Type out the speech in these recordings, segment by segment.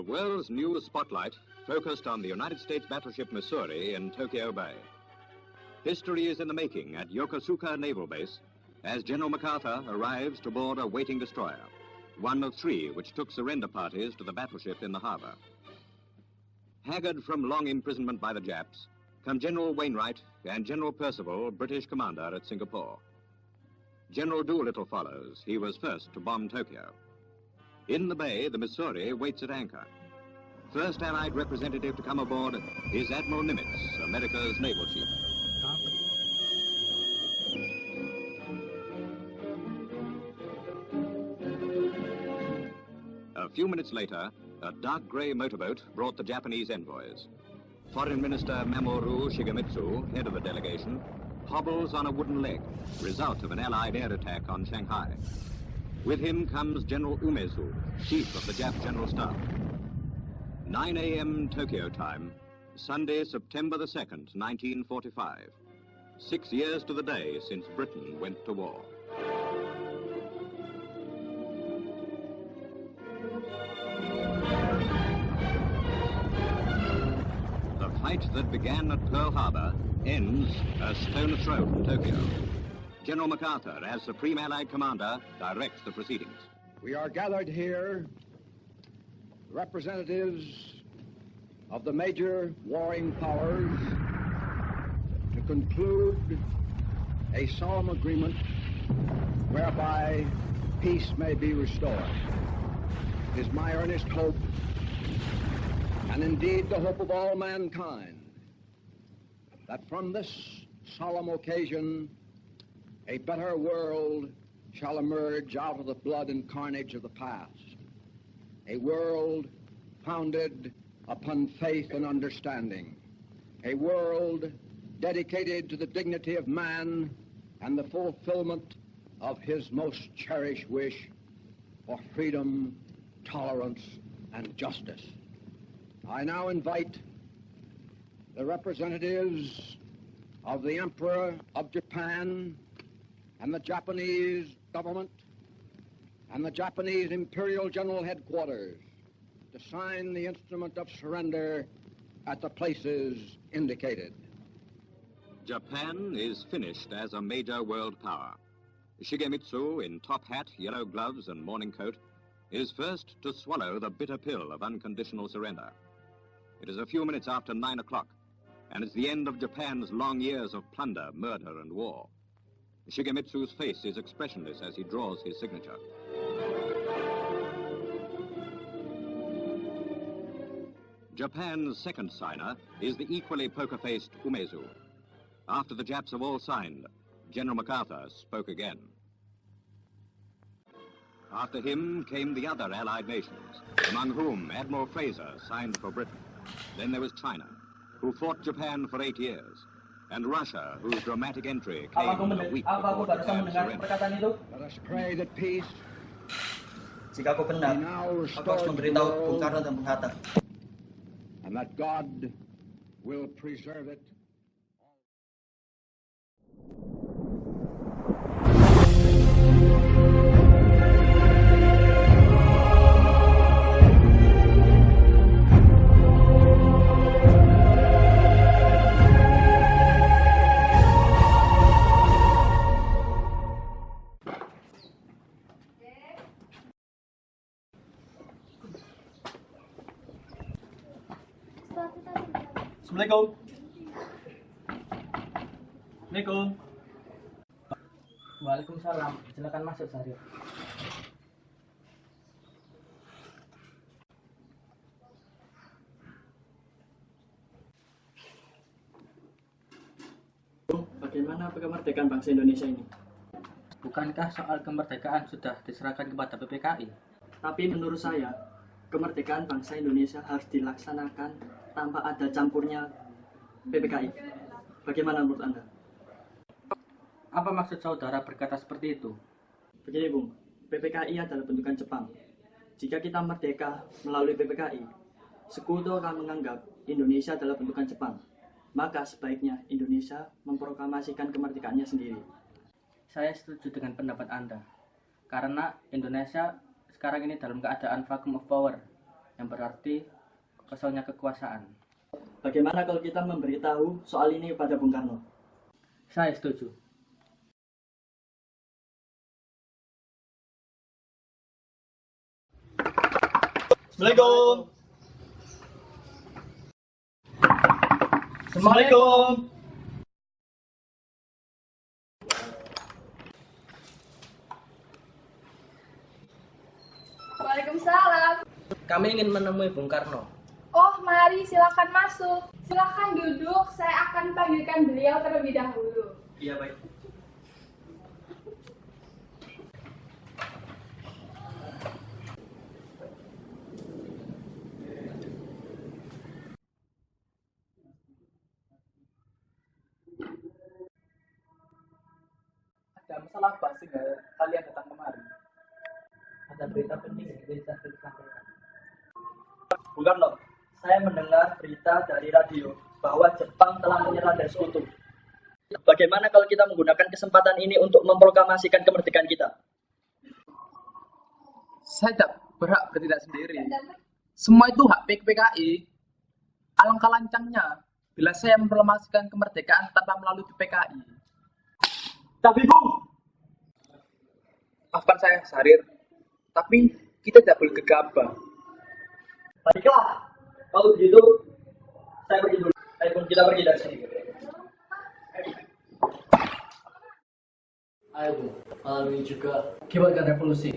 world's new spotlight focused on the United States battleship Missouri in Tokyo Bay. History is in the making at Yokosuka Naval Base as General MacArthur arrives to board a waiting destroyer, one of 3 which took surrender parties to the battleship in the harbor. Haggard from long imprisonment by the Japs come General Wainwright and General Percival, British commander at Singapore. General Doolittle follows. He was first to bomb Tokyo. In the bay, the Missouri waits at anchor. First Allied representative to come aboard is Admiral Nimitz, America's naval chief. A few minutes later, a dark gray motorboat brought the Japanese envoys. Foreign Minister Mamoru Shigemitsu, head of the delegation, hobbles on a wooden leg, result of an Allied air attack on Shanghai. With him comes General Umezu, chief of the Jap General Staff. 9 a.m. Tokyo time, Sunday, September the 2nd, 1945. 6 years to the day since Britain went to war. The fight that began at Pearl Harbor ends a stone's throw from Tokyo. General MacArthur, as Supreme Allied Commander, directs the proceedings. We are gathered here, representatives of the major warring powers, to conclude a solemn agreement whereby peace may be restored. It is my earnest hope, and indeed the hope of all mankind, that from this solemn occasion a better world shall emerge out of the blood and carnage of the past. A world founded upon faith and understanding. A world dedicated to the dignity of man and the fulfillment of his most cherished wish for freedom, tolerance, and justice. I now invite the representatives of the Emperor of Japan and the Japanese government and the Japanese Imperial General Headquarters to sign the instrument of surrender at the places indicated. Japan is finished as a major world power. Shigemitsu, in top hat, yellow gloves, and morning coat, is first to swallow the bitter pill of unconditional surrender. It is a few minutes after 9 o'clock, and it's the end of Japan's long years of plunder, murder, and war. Shigemitsu's face is expressionless as he draws his signature. Japan's second signer is the equally poker-faced Umezu. After the Japs have all signed, General MacArthur spoke again. After him came the other Allied nations, among whom Admiral Fraser signed for Britain. Then there was China, who fought Japan for 8 years, and Russia, whose dramatic entry came a week before Japan's surrender. Let us pray that peace Jika aku benar, be now aku harus restored to the memberitahu Bung world, Karno dan Bung Hatta. and that God will preserve it. Assalamualaikum. Assalamualaikum. Waalaikumsalam. Silakan masuk, Syahrir. Bagaimana kemerdekaan bangsa Indonesia ini? Bukankah soal kemerdekaan sudah diserahkan kepada PPKI? Tapi menurut saya, kemerdekaan bangsa Indonesia harus dilaksanakan tanpa ada campurnya PPKI. Bagaimana menurut Anda? Apa maksud saudara berkata seperti itu? Begini, Bung. PPKI adalah bentukan Jepang. Jika kita merdeka melalui PPKI, sekutu akan menganggap Indonesia adalah bentukan Jepang. Maka sebaiknya Indonesia memproklamasikan kemerdekaannya sendiri. Saya setuju dengan pendapat Anda. Karena Indonesia sekarang ini dalam keadaan vacuum of power. yang berarti kosongnya kekuasaan. Bagaimana kalau kita memberitahu soal ini pada Bung Karno? Saya setuju. Assalamualaikum. Assalamualaikum. Waalaikumsalam. Kami ingin menemui Bung Karno. Oh, mari silakan masuk. Silakan duduk, saya akan panggilkan beliau terlebih dahulu. Iya, baik. Ada masalah apa sehingga kalian datang kemari? Ada berita penting yang bisa disampaikan. Bung Karno, saya mendengar berita dari radio bahwa Jepang telah menyerah dari sekutu. Bagaimana kalau kita menggunakan kesempatan ini untuk memproklamasikan kemerdekaan kita? Saya tidak berhak bertindak sendiri. Semua itu hak PKI. Alangkah lancangnya bila saya memproklamasikan kemerdekaan tanpa melalui PKI. Tapi Bung, Maafkan saya, Sarir. Tapi kita tidak boleh gegabah. baiklah. Kalau begitu, saya pergi dulu. Ayo Bung, kita pergi dari sini. Ayo Bung, malam ini juga kibarkan revolusi.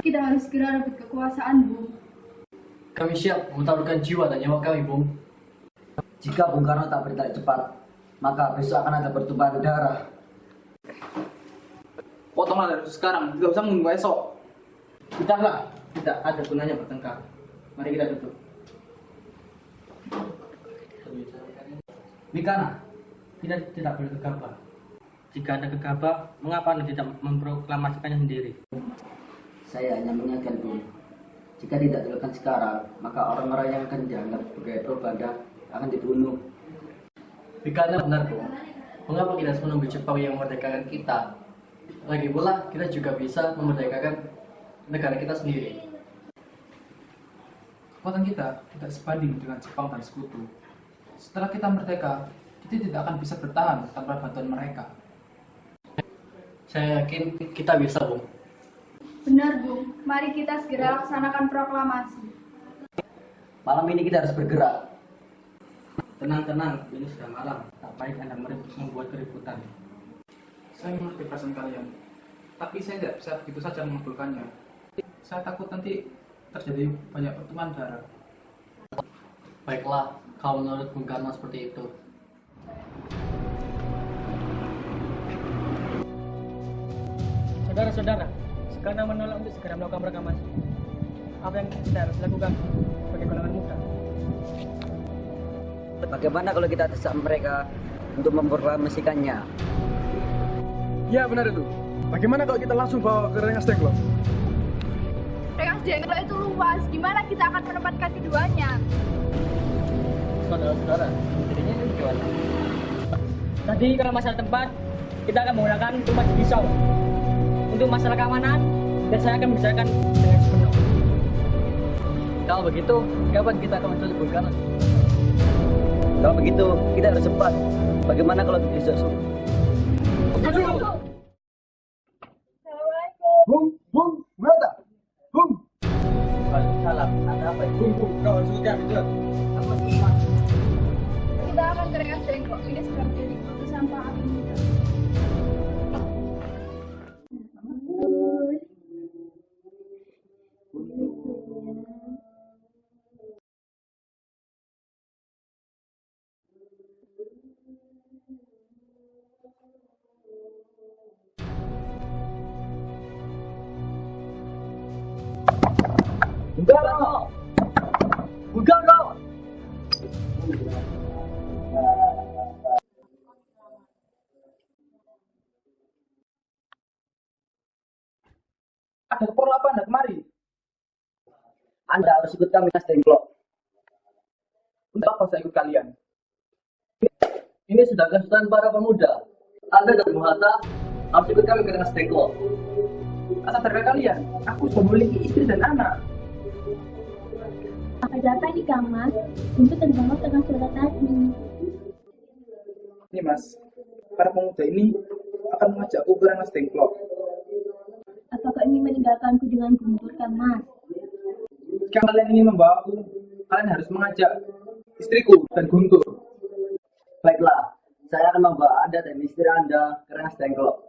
Kita harus segera rebut kekuasaan, Bu. Kami siap mengutarukan jiwa dan nyawa kami, Bung. Jika Bung Karno tak bertindak cepat, maka besok akan ada pertumpahan darah. Potonglah dari sekarang, tidak usah menunggu esok. Tidaklah, tidak ada gunanya bertengkar. Mari kita duduk. Mikana, kita tidak boleh gegabah. Jika ada gegabah, mengapa Anda tidak memproklamasikannya sendiri? Saya hanya mengingatkan, Bung. Jika tidak dilakukan sekarang, maka orang-orang yang akan dianggap sebagai propaganda akan dibunuh. Mikana benar, Bung. Mengapa kita harus menunggu Jepang yang memerdekakan kita? Lagi pula, kita juga bisa memerdekakan negara kita sendiri. Kekuatan kita tidak sebanding dengan Jepang dan sekutu. Setelah kita merdeka, kita tidak akan bisa bertahan tanpa bantuan mereka. Saya yakin kita bisa, Bung. Benar, Bung. Mari kita segera laksanakan proklamasi. Malam ini kita harus bergerak. Tenang, ini sudah malam. Tak baik Anda membuat keributan. Saya mengerti perasaan kalian, tapi saya tidak bisa begitu saja mengabulkannya. Saya takut nanti terjadi banyak pertumpahan darah. Baiklah, kalau menurut Bung Karno seperti itu. Saudara-saudara, sekarang menolak untuk segera melakukan proklamasi. Apa yang kita harus lakukan sebagai golongan muda? Bagaimana kalau kita desak mereka untuk memproklamasikannya? Ya benar itu. Bagaimana kalau kita langsung bawa ke Rengas Dengklok? Rengas Dengklok itu luas. Gimana kita akan menempatkan keduanya? Saudara-saudara, jadinya ini gimana? Tadi kalau masalah tempat, kita akan menggunakan rumah pisau. Untuk masalah keamanan, dan saya akan membicarakan dengan sepenuh. Kalau begitu, kapan kita akan mencari Bung Karno? Kalau begitu, kita harus cepat. Bagaimana kalau besok subuh? Assalamualaikum. Bung, mana? Bung, Waalaikumsalam. Ada apa itu? kau harus lihat itu. Apa semua? Kita akan ke Rengas Dengklok. Ini sudah menjadi keputusan Pak Amin. Bung Karno! Ada keperluan apa Anda kemari? Anda harus ikut kami ke Dengklok. Untuk apa saya ikut kalian? Ini sudah kesulitan para pemuda. Anda dan Bung Hatta harus ikut kami ke Rengas Dengklok. Asal terkait kalian, aku sudah memiliki istri dan anak. Ada apa ini, Kang Mas? Untuk terbangun tengah suara tadi. Ini Mas, para pemuda ini akan mengajakku ke Rengas Dengklok. Apakah ingin meninggalkanku dengan guntur, Kang Mas? Jika kalian ingin membawaku, kalian harus mengajak istriku dan Guntur. Baiklah, saya akan membawa Anda dan istri Anda ke Rengas Dengklok.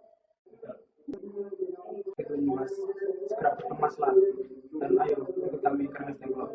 Itu ini Mas, segera berkemaslah dan ayo ikut kami ke Rengas Dengklok.